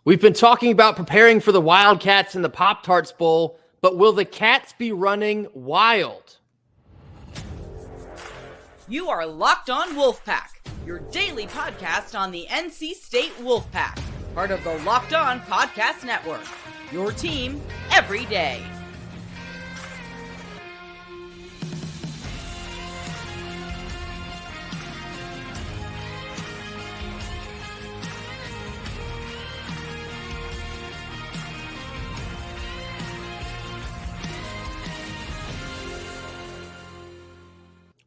We've been talking about preparing for the Wildcats in the Pop-Tarts Bowl, but will the Cats be running wild? You are Locked On Wolfpack, your daily podcast on the NC State Wolfpack, part of the Locked On Podcast Network, your team every day.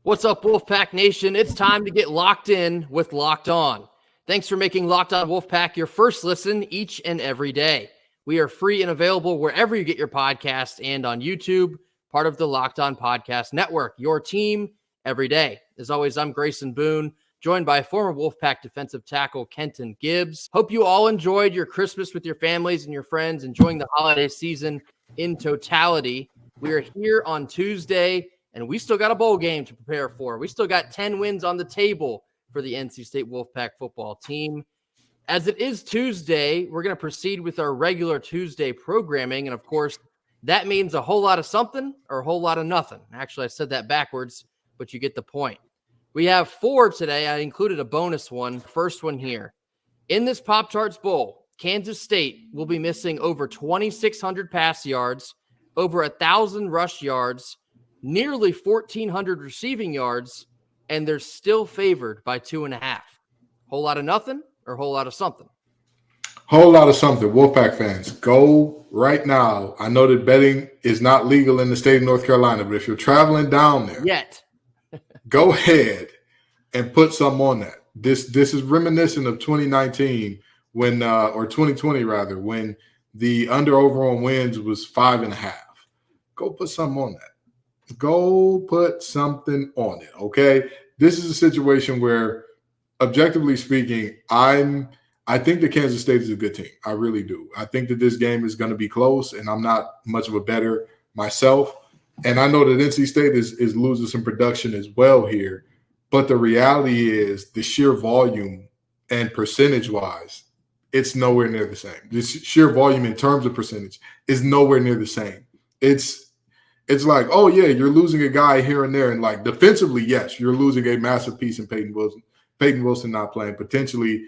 What's up, Wolfpack Nation? It's time to get locked in with Locked On. Thanks for making Locked On Wolfpack your first listen each and every day. We are free and available wherever you get your podcast and on YouTube, part of the Locked On Podcast Network, your team every day. As always, I'm Grayson Boone, joined by former Wolfpack defensive tackle Kenton Gibbs. Hope you all enjoyed your Christmas with your families and your friends, enjoying the holiday season in totality. We are here on Tuesday, and we still got a bowl game to prepare for. We still got 10 wins on the table for the NC State Wolfpack football team. As it is Tuesday, we're going to proceed with our regular Tuesday programming. And of course, that means a whole lot of something or a whole lot of nothing. Actually, I said that backwards, but you get the point. We have 4 today. I included a bonus one. First one here. In this Pop-Tarts Bowl, Kansas State will be missing over 2,600 pass yards, over 1,000 rush yards, nearly 1,400 receiving yards, and they're still favored by 2.5. Whole lot of nothing or whole lot of something? Whole lot of something. Wolfpack fans, go right now. I know that betting is not legal in the state of North Carolina, but if you're traveling down there, go ahead and put some on that. This is reminiscent of 2019 when, or 2020 rather, when the under over on wins was 5.5. Go put some on that. Go put something on it, okay? This is a situation where, objectively speaking, I think that Kansas State is a good team. I really do. I think that this game is going to be close, and I'm not much of a bettor myself. And I know that NC State is losing some production as well here. But the reality is the sheer volume and percentage-wise, it's nowhere near the same. The sheer volume in terms of percentage is nowhere near the same. It's like, oh, yeah, you're losing a guy here and there. And, like, defensively, yes, you're losing a massive piece in Peyton Wilson. Peyton Wilson not playing, potentially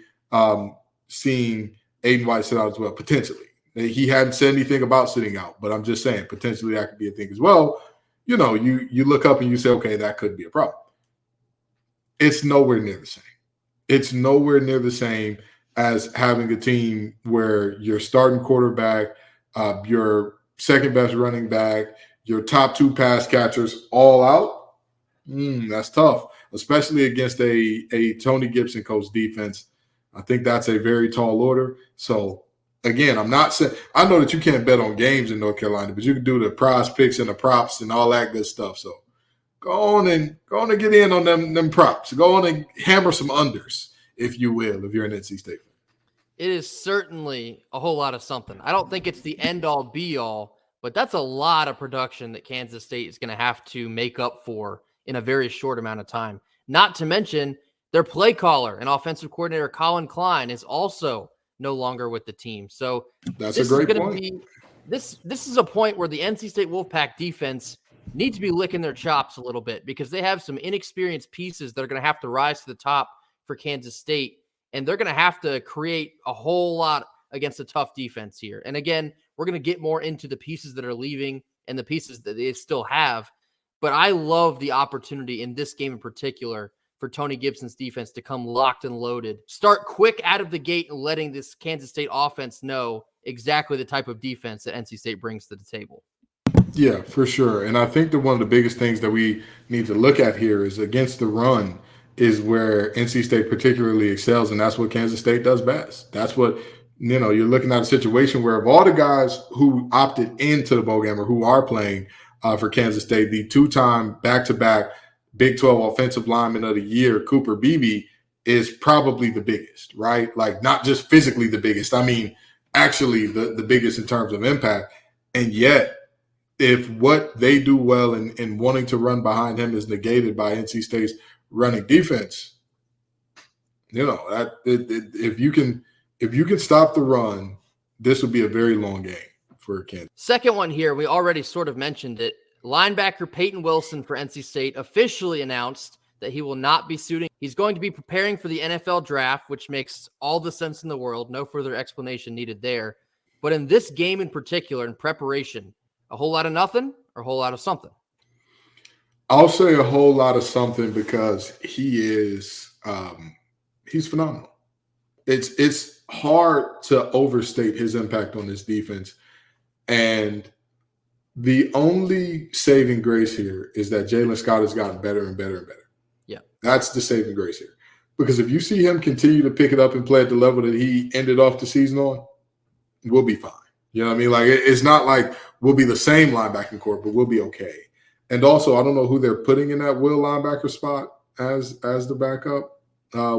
seeing Aiden White sit out as well, potentially. He hadn't said anything about sitting out, but I'm just saying potentially that could be a thing as well. You know, you look up and you say, okay, that could be a problem. It's nowhere near the same. It's nowhere near the same as having a team where your starting quarterback, your second best running back, your top 2 pass catchers all out. That's tough, especially against a Tony Gibson coach defense. I think that's a very tall order. So, again, I'm not saying – I know that you can't bet on games in North Carolina, but you can do the PrizePicks and the props and all that good stuff. So, go on and get in on them props. Go on and hammer some unders, if you will, if you're an NC State fan. It is certainly a whole lot of something. I don't think it's the end-all, be-all, but that's a lot of production that Kansas State is going to have to make up for in a very short amount of time. Not to mention their play caller and offensive coordinator Colin Klein is also no longer with the team. So that's a great point. This is a point where the NC State Wolfpack defense needs to be licking their chops a little bit because they have some inexperienced pieces that are going to have to rise to the top for Kansas State, and they're going to have to create a whole lot against a tough defense here. And again, we're going to get more into the pieces that are leaving and the pieces that they still have. But I love the opportunity in this game in particular for Tony Gibson's defense to come locked and loaded, start quick out of the gate and letting this Kansas State offense know exactly the type of defense that NC State brings to the table. Yeah, for sure. And I think that one of the biggest things that we need to look at here is against the run is where NC State particularly excels, and that's what Kansas State does best. That's what, you're looking at a situation where of all the guys who opted into the bowl game or who are playing for Kansas State, the 2-time back-to-back Big 12 Offensive Lineman of the Year, Cooper Beebe, is probably the biggest, right? Like, not just physically the biggest. I mean, actually the biggest in terms of impact. And yet, if what they do well in wanting to run behind him is negated by NC State's running defense, if you can stop the run this would be a very long game for Kansas. Second one here, we already sort of mentioned it. Linebacker Peyton Wilson for NC State officially announced that he will not be suiting. He's going to be preparing for the NFL draft, which makes all the sense in the world. No further explanation needed there. But in this game in particular, in preparation, a whole lot of nothing or a whole lot of something? I'll say a whole lot of something because he is he's phenomenal. It's hard to overstate his impact on this defense. And the only saving grace here is that Jalen Scott has gotten better and better and better. Yeah. That's the saving grace here. Because if you see him continue to pick it up and play at the level that he ended off the season on, we'll be fine. You know what I mean? Like, it's not like we'll be the same linebacking core, but we'll be okay. And also, I don't know who they're putting in that will linebacker spot as the backup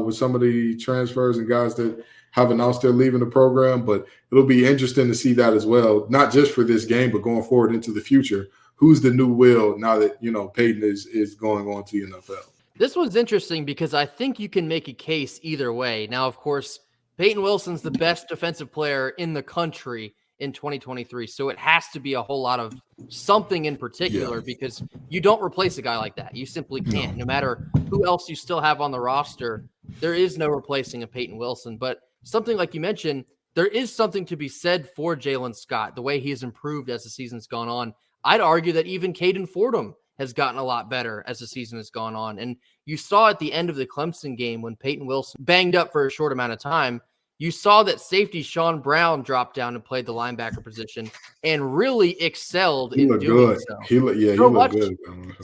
with some of the transfers and guys that have announced they're leaving the program, but it'll be interesting to see that as well, not just for this game, but going forward into the future. Who's the new will now that, Peyton is going on to the NFL? This one's interesting because I think you can make a case either way. Now, of course, Peyton Wilson's the best defensive player in the country in 2023, so it has to be a whole lot of something in particular because you don't replace a guy like that. You simply can't. No matter who else you still have on the roster, there is no replacing a Peyton Wilson. But something like you mentioned, there is something to be said for Jalen Scott, the way he has improved as the season's gone on. I'd argue that even Caden Fordham has gotten a lot better as the season has gone on. And you saw at the end of the Clemson game when Peyton Wilson banged up for a short amount of time, you saw that safety Sean Brown dropped down and played the linebacker position and really excelled in doing so. He looked good.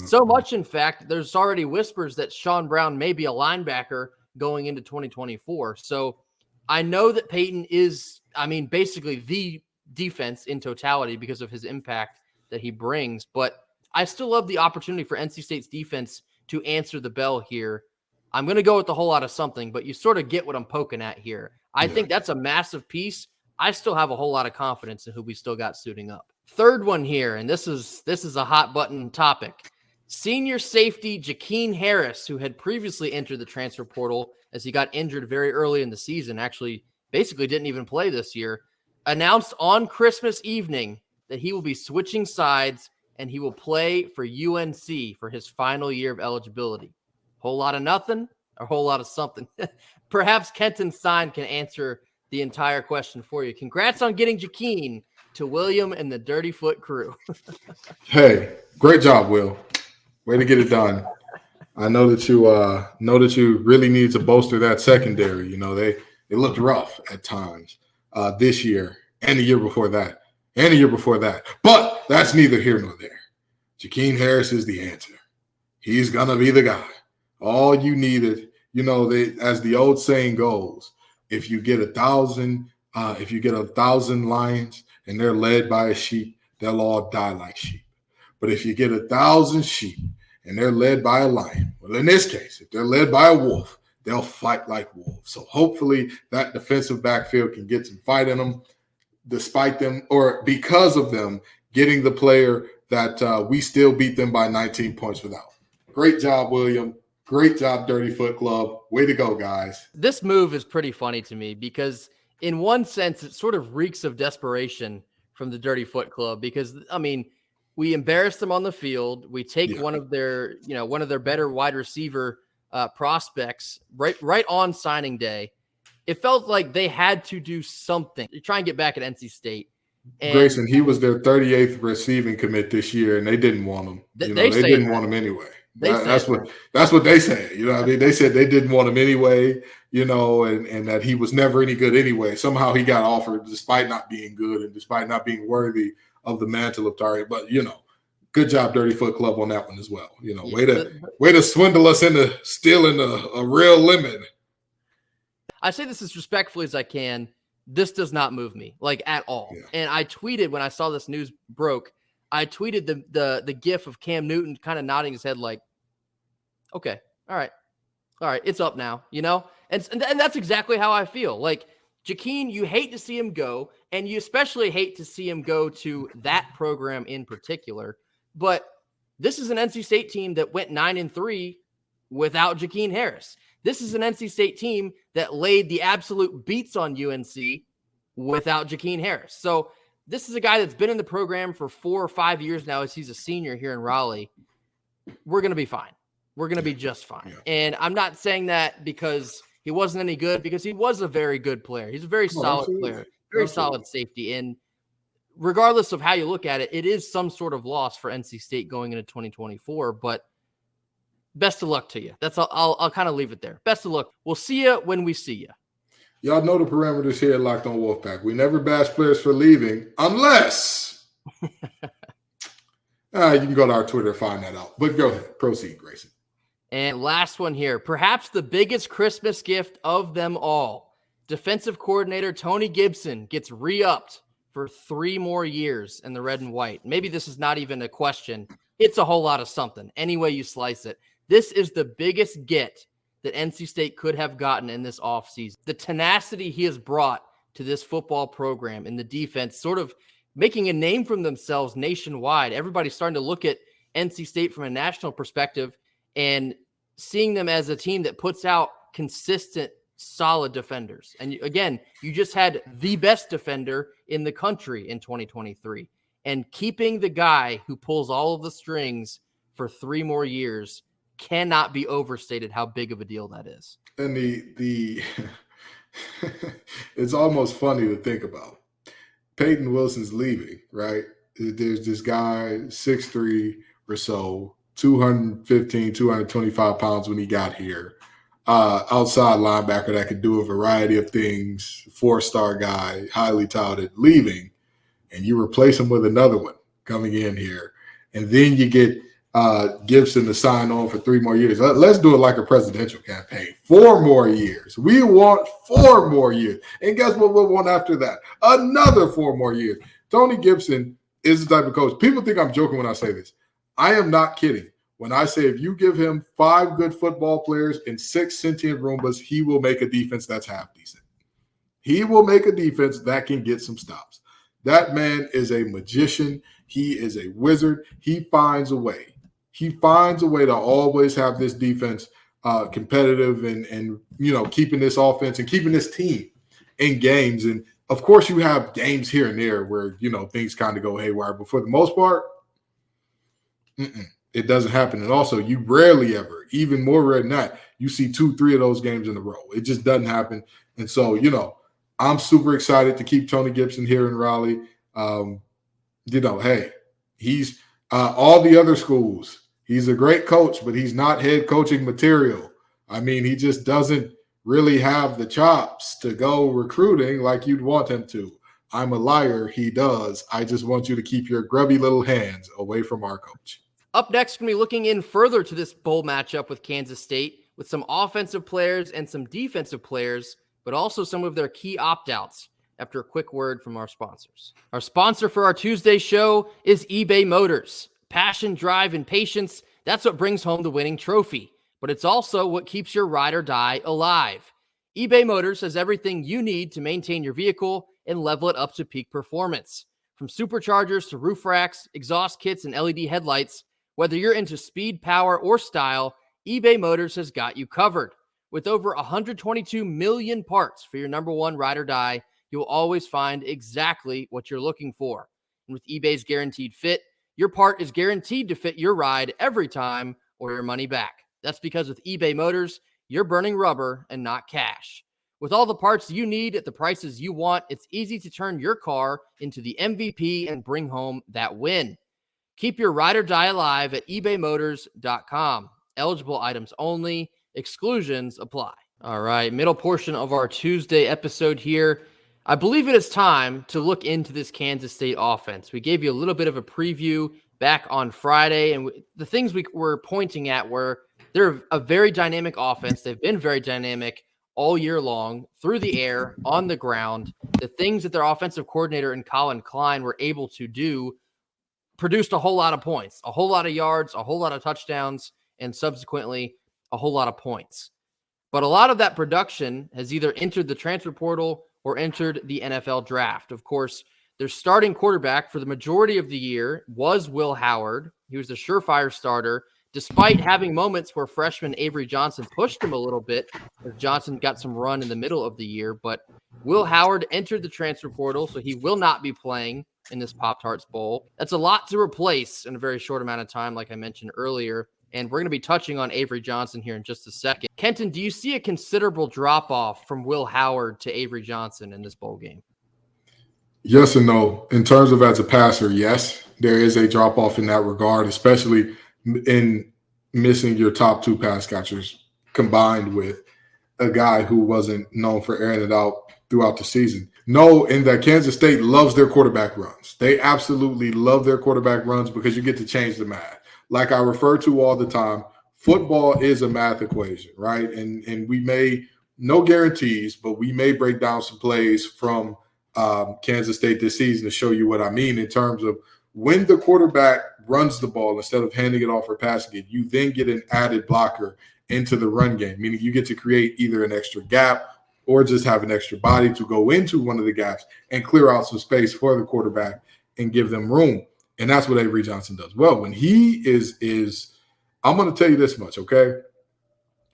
So much, in fact, there's already whispers that Sean Brown may be a linebacker going into 2024. So I know that Peyton is, basically the defense in totality because of his impact that he brings. But I still love the opportunity for NC State's defense to answer the bell here. I'm going to go with a whole lot of something, but you sort of get what I'm poking at here. I think that's a massive piece. I still have a whole lot of confidence in who we still got suiting up. Third one here, and this is a hot button topic. Senior safety Jakeen Harris, who had previously entered the transfer portal as he got injured very early in the season, actually basically didn't even play this year, announced on Christmas evening that he will be switching sides and he will play for UNC for his final year of eligibility. Whole lot of nothing, or a whole lot of something. Perhaps Kenton Stein can answer the entire question for you. Congrats on getting Jakeen to William and the Dirty Foot crew. Hey, great job, Will. Way to get it done. I know that you really need to bolster that secondary. They looked rough at times this year and the year before that. But that's neither here nor there. Jakeen Harris is the answer. He's gonna be the guy. All you needed, as the old saying goes, if you get 1,000 lions and they're led by a sheep, they'll all die like sheep. But if you get 1,000 sheep and they're led by a lion, well, in this case, if they're led by a wolf, they'll fight like wolves. So hopefully that defensive backfield can get some fight in them, despite them or because of them getting the player that we still beat them by 19 points without. Great job, William. Great job, Dirty Foot Club. Way to go, guys. This move is pretty funny to me because in one sense, it sort of reeks of desperation from the Dirty Foot Club because, we embarrassed them on the field. We take one of their better wide receiver prospects right on signing day. It felt like they had to do something to try and get back at NC State. And Grayson, he was their 38th receiving commit this year, and they didn't want him. They didn't want him anyway. That's what they said. They said they didn't want him anyway, and that he was never any good anyway. Somehow he got offered despite not being good and despite not being worthy of the mantle of target. But, good job, Dirty Foot Club, on that one as well. Way to swindle us into stealing a real lemon. I say this as respectfully as I can. This does not move me, at all. Yeah. And I tweeted when I saw this news broke, I tweeted the gif of Cam Newton kind of nodding his head like, okay, all right, it's up now, And that's exactly how I feel. Like, Jakeen, you hate to see him go, and you especially hate to see him go to that program in particular. But this is an NC State team that went 9-3 without Jakeen Harris. This is an NC State team that laid the absolute beats on UNC without Jakeem Harris. So this is a guy that's been in the program for 4 or 5 years now as he's a senior here in Raleigh. We're going to be fine. We're going to be just fine. Yeah. And I'm not saying that because he wasn't any good, because he was a very good player. He's a very solid player, very solid safety. And regardless of how you look at it, it is some sort of loss for NC State going into 2024, but best of luck to you. That's all. I'll kind of leave it there. Best of luck. We'll see you when we see you. Y'all know the parameters here at Locked On Wolfpack. We never bash players for leaving unless you can go to our Twitter and find that out. But go ahead. Proceed, Grayson. And last one here, perhaps the biggest Christmas gift of them all. Defensive coordinator Tony Gibson gets re-upped for 3 more years in the red and white. Maybe this is not even a question. It's a whole lot of something. Any way you slice it. This is the biggest get that NC State could have gotten in this offseason. The tenacity he has brought to this football program in the defense, sort of making a name for themselves nationwide. Everybody's starting to look at NC State from a national perspective and seeing them as a team that puts out consistent, solid defenders. And again, you just had the best defender in the country in 2023. And keeping the guy who pulls all of the strings for 3 more years cannot be overstated how big of a deal that is. And the it's almost funny to think about. Peyton Wilson's leaving, right? There's this guy, 6'3" or so, 215, 225 pounds when he got here. Outside linebacker that could do a variety of things, 4-star guy, highly touted, leaving, and you replace him with another one coming in here. And then you get Gibson to sign on for 3 more years. Let's do it like a presidential campaign. 4 more years. We want 4 more years. And guess what we'll want after that? Another 4 more years. Tony Gibson is the type of coach. People think I'm joking when I say this. I am not kidding. When I say if you give him 5 good football players and 6 sentient Roombas, he will make a defense that's half decent. He will make a defense that can get some stops. That man is a magician. He is a wizard. He finds a way. He finds a way to always have this defense competitive and keeping this offense and keeping this team in games. And, of course, you have games here and there where, things kind of go haywire. But for the most part, it doesn't happen. And also, you rarely ever, even more rare than that, you see 2-3 of those games in a row. It just doesn't happen. And so, I'm super excited to keep Tony Gibson here in Raleigh. Hey, he's all the other schools. He's a great coach, but he's not head coaching material. I mean, he just doesn't really have the chops to go recruiting like you'd want him to. I'm a liar. He does. I just want you to keep your grubby little hands away from our coach. Up next, we're going to be looking in further to this bowl matchup with Kansas State with some offensive players and some defensive players, but also some of their key opt-outs after a quick word from our sponsors. Our sponsor for our Tuesday show is eBay Motors. Passion, drive, and patience, that's what brings home the winning trophy. But it's also what keeps your ride or die alive. eBay Motors has everything you need to maintain your vehicle and level it up to peak performance. From superchargers to roof racks, exhaust kits, and LED headlights, whether you're into speed, power, or style, eBay Motors has got you covered. With over 122 million parts for your number one ride or die, you'll always find exactly what you're looking for. And with eBay's Guaranteed Fit, your part is guaranteed to fit your ride every time or your money back. That's because with eBay Motors, you're burning rubber and not cash. With all the parts you need at the prices you want, it's easy to turn your car into the MVP and bring home that win. Keep your ride or die alive at ebaymotors.com. Eligible items only. Exclusions apply. All right, middle portion of our Tuesday episode here. I believe it is time to look into this Kansas State offense. We gave you a little bit of a preview back on Friday, and the things we were pointing at were they're a very dynamic offense. They've been very dynamic all year long, through the air, on the ground. The things that their offensive coordinator and Colin Klein were able to do produced a whole lot of points, a whole lot of yards, a whole lot of touchdowns, and subsequently a whole lot of points. But a lot of that production has either entered the transfer portal or entered the NFL draft. Of course, their starting quarterback for the majority of the year was Will Howard. He was the surefire starter. despite having moments where freshman Avery Johnson pushed him a little bit, as Johnson got some run in the middle of the year. But Will Howard entered the transfer portal, so he will not be playing in this Pop-Tarts Bowl. That's a lot to replace in a very short amount of time, like I mentioned earlier. And we're going to be touching on Avery Johnson here in just a second. Kenton, do you see a considerable drop-off from Will Howard to Avery Johnson in this bowl game? Yes and no. In terms of as a passer, yes, there is a drop-off in that regard, especially in missing your top 2 pass catchers combined with a guy who wasn't known for airing it out throughout the season. No, in that Kansas State loves their quarterback runs. They absolutely love their quarterback runs because you get to change the math. Like I refer to all the time, football is a math equation, right? And we may, no guarantees, but we may break down some plays from Kansas State this season to show you what I mean in terms of when the quarterback runs the ball instead of handing it off or passing it, you then get an added blocker into the run game, meaning you get to create either an extra gap or just have an extra body to go into one of the gaps and clear out some space for the quarterback and give them room. And that's what Avery Johnson does. Well, when he is I'm going to tell you this much, okay?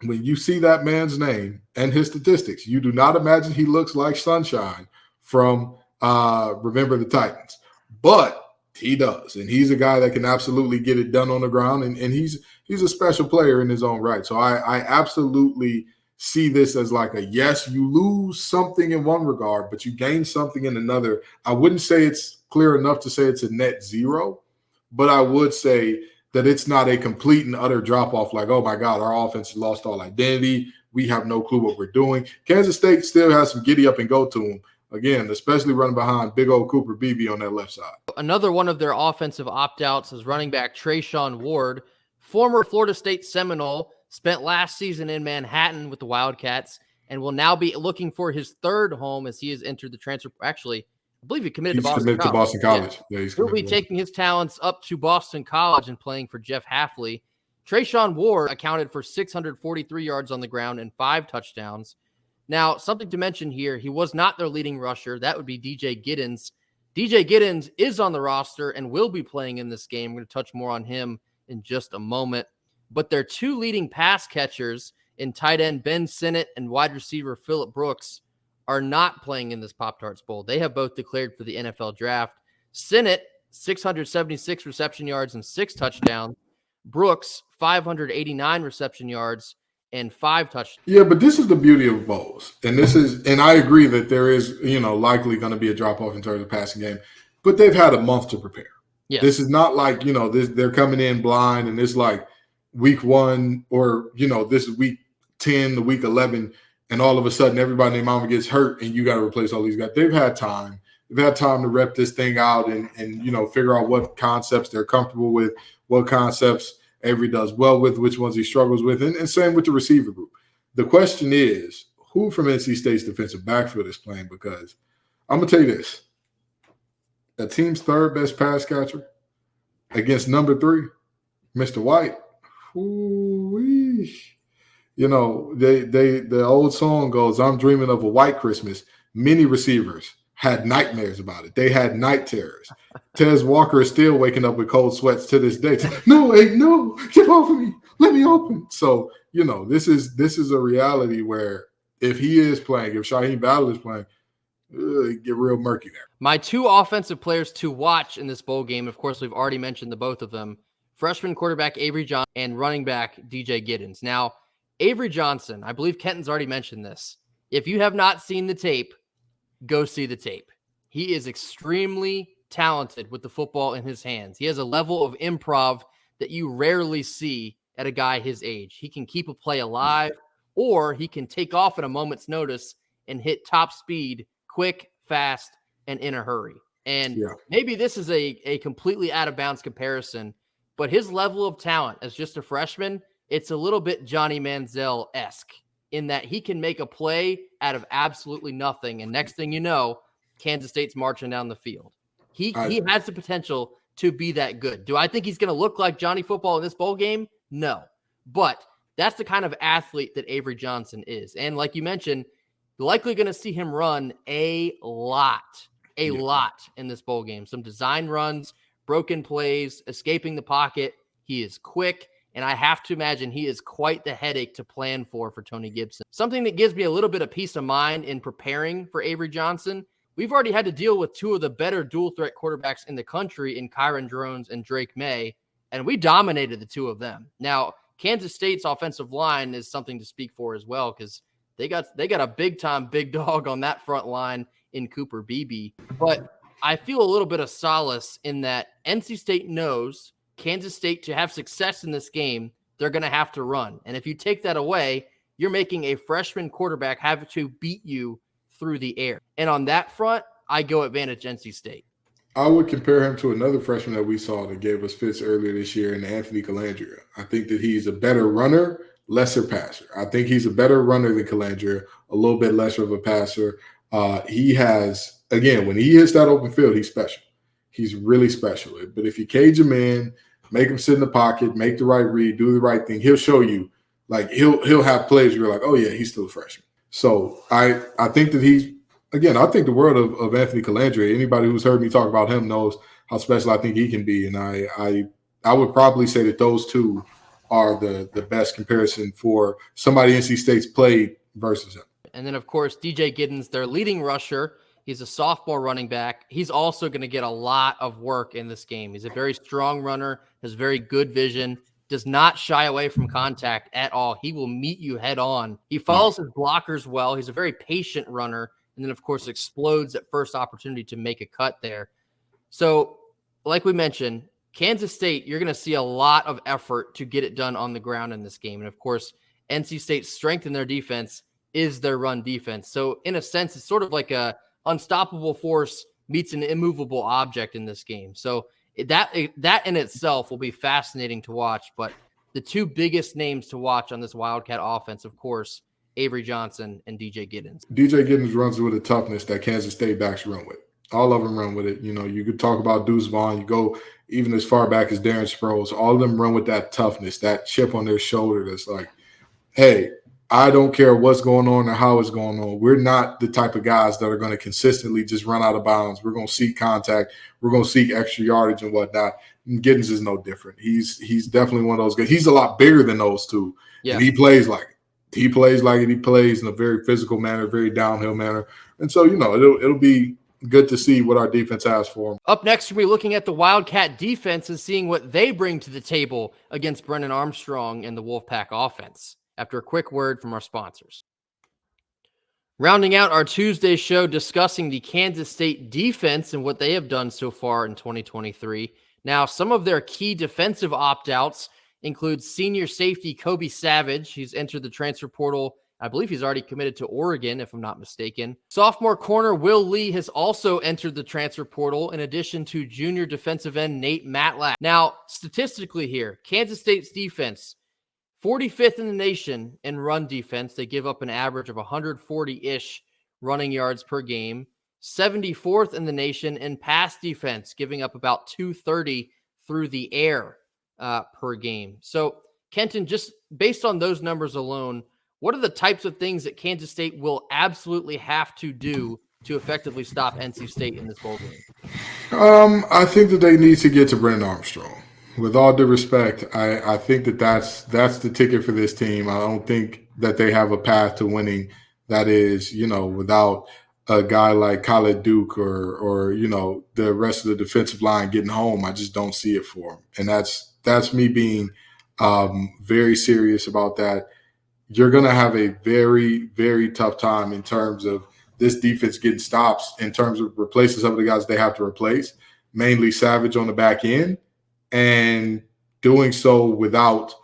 When you see that man's name and his statistics, you do not imagine he looks like Sunshine from Remember the Titans. But he does, and he's a guy that can absolutely get it done on the ground, and he's a special player in his own right. So I absolutely see this as like a yes, you lose something in one regard, but you gain something in another. I wouldn't say it's clear enough to say it's a net zero, but I would say that it's not a complete and utter drop-off like, oh, my God, our offense has lost all identity. We have no clue what we're doing. Kansas State still has some giddy up and go to them. Again, especially running behind big old Cooper Beebe on that left side. Another one of their offensive opt-outs is running back Trayshawn Ward, former Florida State Seminole, spent last season in Manhattan with the Wildcats, and will now be looking for his third home as he has entered the transfer. Actually, I believe he committed to Boston College. Yeah, he'll be taking his talents up to Boston College and playing for Jeff Hafley. Trayshawn Ward accounted for 643 yards on the ground and 5 touchdowns. Now, something to mention here, he was not their leading rusher. That would be DJ Giddens. DJ Giddens is on the roster and will be playing in this game. I'm going to touch more on him in just a moment. But their 2 leading pass catchers in tight end Ben Sinnott and wide receiver Phillip Brooks are not playing in this Pop-Tarts Bowl. They have both declared for the NFL draft. Sinnott, 676 reception yards and 6 touchdowns. Brooks, 589 reception yards and 5 touchdowns. Yeah, but this is the beauty of bowls. And I agree that there is, likely going to be a drop-off in terms of passing game, but they've had a month to prepare. Yes. This is not like, they're coming in blind and it's like week 1 or, this is week 10 to week 11, and all of a sudden everybody and their mama gets hurt and you got to replace all these guys. They've had time. They've had time to rep this thing out and figure out what concepts they're comfortable with, what concepts Avery does well with, which ones he struggles with, and same with the receiver group. The question is, who from NC State's defensive backfield is playing? Because I'm going to tell you this. The team's third best pass catcher against number 3, Mr. White. Ooh-wee. The old song goes, I'm dreaming of a white Christmas. Many receivers had nightmares about it. They had night terrors. Tez Walker is still waking up with cold sweats to this day. No, get off of me. Let me open. So, this is a reality where if he is playing, if Shaheem Battle is playing, get real murky there. My 2 offensive players to watch in this bowl game, of course, we've already mentioned the both of them, freshman quarterback Avery Johnson and running back DJ Giddens. Now, Avery Johnson, I believe Kenton's already mentioned this. If you have not seen the tape, go see the tape. He is extremely talented with the football in his hands. He has a level of improv that you rarely see at a guy his age. He can keep a play alive, or he can take off at a moment's notice and hit top speed, quick, fast, and in a hurry. And maybe this is a completely out of bounds comparison, but his level of talent as just a freshman, it's a little bit Johnny Manziel-esque in that he can make a play out of absolutely nothing. And next thing you know, Kansas State's marching down the field. He has the potential to be that good. Do I think he's going to look like Johnny Football in this bowl game? No. But that's the kind of athlete that Avery Johnson is. And like you mentioned, likely going to see him run a lot in this bowl game. Some design runs, broken plays, escaping the pocket. He is quick, And I have to imagine he is quite the headache to plan for Tony Gibson. Something that gives me a little bit of peace of mind in preparing for Avery Johnson. We've already had to deal with two of the better dual threat quarterbacks in the country in Kyron Drones and Drake May, and we dominated the two of them. Now, Kansas State's offensive line is something to speak for as well, because they got a big-time big dog on that front line in Cooper Beebe. But I feel a little bit of solace in that NC State knows Kansas State, to have success in this game, they're going to have to run. And if you take that away, you're making a freshman quarterback have to beat you through the air. And on that front, I go advantage NC State. I would compare him to another freshman that we saw that gave us fits earlier this year in Anthony Calandria. I think that he's a better runner, lesser passer. I think he's a better runner than Calandria, a little bit lesser of a passer. He has, again, when he hits that open field, he's special. He's really special. But if you cage him in, make him sit in the pocket, make the right read, do the right thing, he'll show you. Like, he'll have plays where you're like, oh, yeah, he's still a freshman. So I think that he's, again, I think the world of Anthony Calandria. Anybody who's heard me talk about him knows how special I think he can be. And I would probably say that those two are the best comparison for somebody NC State's played versus him. And then, of course, DJ Giddens, their leading rusher. He's a sophomore running back. He's also going to get a lot of work in this game. He's a very strong runner, has very good vision, does not shy away from contact at all. He will meet you head on. He follows his blockers well. He's a very patient runner. And then, of course, explodes at first opportunity to make a cut there. So, like we mentioned, Kansas State, you're going to see a lot of effort to get it done on the ground in this game. And, of course, NC State's strength in their defense is their run defense. So, in a sense, it's sort of like a unstoppable force meets an immovable object in this game. So, that in itself will be fascinating to watch. But the two biggest names to watch on this Wildcat offense, of course, Avery Johnson and DJ Giddens. DJ Giddens runs with a toughness that Kansas State backs run with. All of them run with it. You know, you could talk about Deuce Vaughn. You go even as far back as Darren Sproles. All of them run with that toughness, that chip on their shoulder that's like, hey, I don't care what's going on or how it's going on. We're not the type of guys that are going to consistently just run out of bounds. We're going to seek contact. We're going to seek extra yardage and whatnot. And Giddens is no different. He's definitely one of those guys. He's a lot bigger than those two. Yeah. And he plays like it. He plays like it. He plays in a very physical manner, very downhill manner. And so, you know, it'll be good to see what our defense has for him. Up next, we'll be looking at the Wildcat defense and seeing what they bring to the table against Brennan Armstrong and the Wolfpack offense, after a quick word from our sponsors. Rounding out our Tuesday show, discussing the Kansas State defense and what they have done so far in 2023. Now, some of their key defensive opt-outs includes senior safety Kobe Savage. He's entered the transfer portal. I believe he's already committed to Oregon, if I'm not mistaken. Sophomore corner Will Lee has also entered the transfer portal, in addition to junior defensive end Nate Matlack. Now, statistically here, Kansas State's defense, 45th in the nation in run defense. They give up an average of 140-ish running yards per game. 74th in the nation in pass defense, giving up about 230 through the air per game. So, Kenton, just based on those numbers alone, what are the types of things that Kansas State will absolutely have to do to effectively stop NC State in this bowl game? I think that they need to get to Brennan Armstrong. With all due respect, I think that's the ticket for this team. I don't think that they have a path to winning that is, you know, without a guy like Khaled Duke or you know, the rest of the defensive line getting home. I just don't see it for them. And that's me being very serious about that. You're going to have a very, very tough time in terms of this defense getting stops, in terms of replacing some of the guys they have to replace, mainly Savage on the back end, and doing so without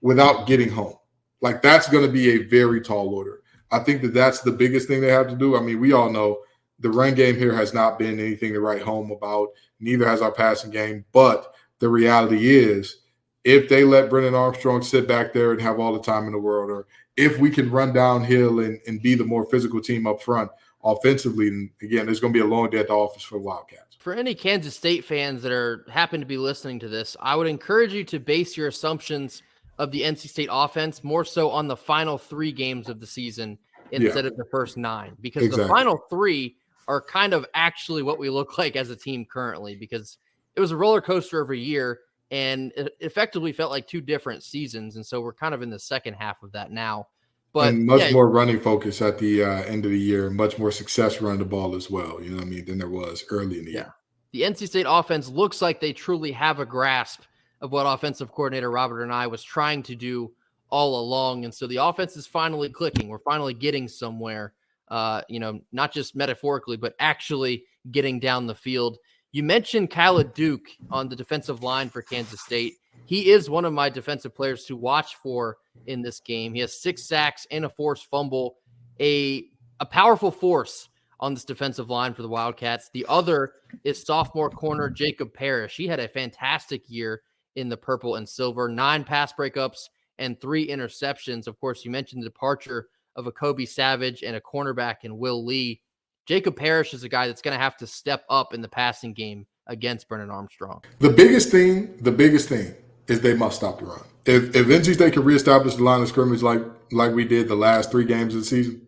without getting home. Like, that's going to be a very tall order. I think that's the biggest thing they have to do. I mean, we all know the run game here has not been anything to write home about. Neither has our passing game. But the reality is, if they let Brennan Armstrong sit back there and have all the time in the world, or if we can run downhill and be the more physical team up front offensively, then again, there's going to be a long day at the office for the Wildcats. For any Kansas State fans that happen to be listening to this, I would encourage you to base your assumptions of the NC State offense more so on the final 3 games of the season instead of the first 9, because the final 3 are kind of actually what we look like as a team currently, because it was a roller coaster of a year. And it effectively felt like two different seasons. And so we're kind of in the second half of that now. But and much more running focus at the end of the year, much more success running the ball as well, you know what I mean, than there was early in the year. The NC State offense looks like they truly have a grasp of what offensive coordinator Robert Anae was trying to do all along. And so the offense is finally clicking. We're finally getting somewhere, not just metaphorically, but actually getting down the field. You mentioned Khaled Duke on the defensive line for Kansas State. He is one of my defensive players to watch for in this game. He has 6 sacks and a forced fumble, a powerful force on this defensive line for the Wildcats. The other is sophomore corner Jacob Parrish. He had a fantastic year in the purple and silver, 9 pass breakups and 3 interceptions. Of course, you mentioned the departure of a Kobe Savage and a cornerback in Will Lee. Jacob Parrish is a guy that's going to have to step up in the passing game against Brennan Armstrong. The biggest thing is they must stop the run. If NC State can reestablish the line of scrimmage like we did the last 3 games of the season,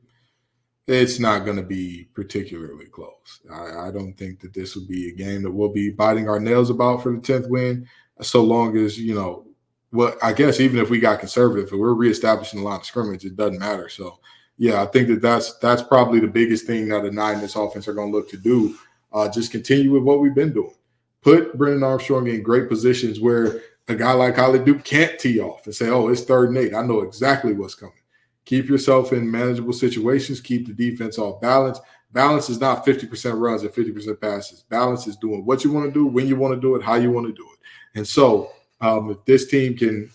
it's not going to be particularly close. I don't think that this will be a game that we'll be biting our nails about for the 10th win, so long as, I guess even if we got conservative, if we're reestablishing the line of scrimmage, it doesn't matter. So, yeah, I think that's probably the biggest thing that the Niners offense are going to look to do. Just continue with what we've been doing. Put Brennan Armstrong in great positions where a guy like Khaled Duke can't tee off and say, oh, it's 3rd and 8. I know exactly what's coming. Keep yourself in manageable situations. Keep the defense off balance. Balance is not 50% runs and 50% passes. Balance is doing what you want to do, when you want to do it, how you want to do it. And so if this team can,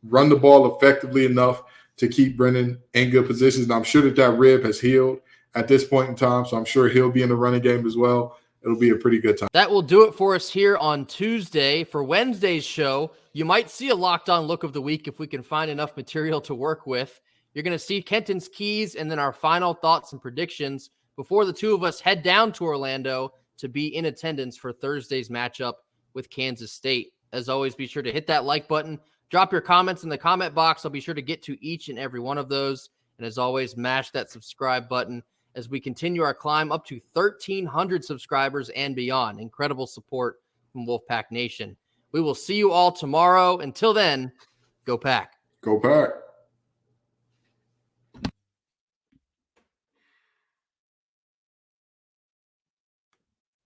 run the ball effectively enough to keep Brennan in good positions, and I'm sure that rib has healed at this point in time, so I'm sure he'll be in the running game as well. It'll be a pretty good time. That will do it for us here on Tuesday. For Wednesday's show, you might see a Locked On Look of the Week if we can find enough material to work with. You're going to see Kenton's keys and then our final thoughts and predictions before the two of us head down to Orlando to be in attendance for Thursday's matchup with Kansas State. As always, be sure to hit that like button. Drop your comments in the comment box. I'll be sure to get to each and every one of those. And as always, mash that subscribe button as we continue our climb up to 1,300 subscribers and beyond. Incredible support from Wolfpack Nation. We will see you all tomorrow. Until then, go Pack. Go Pack.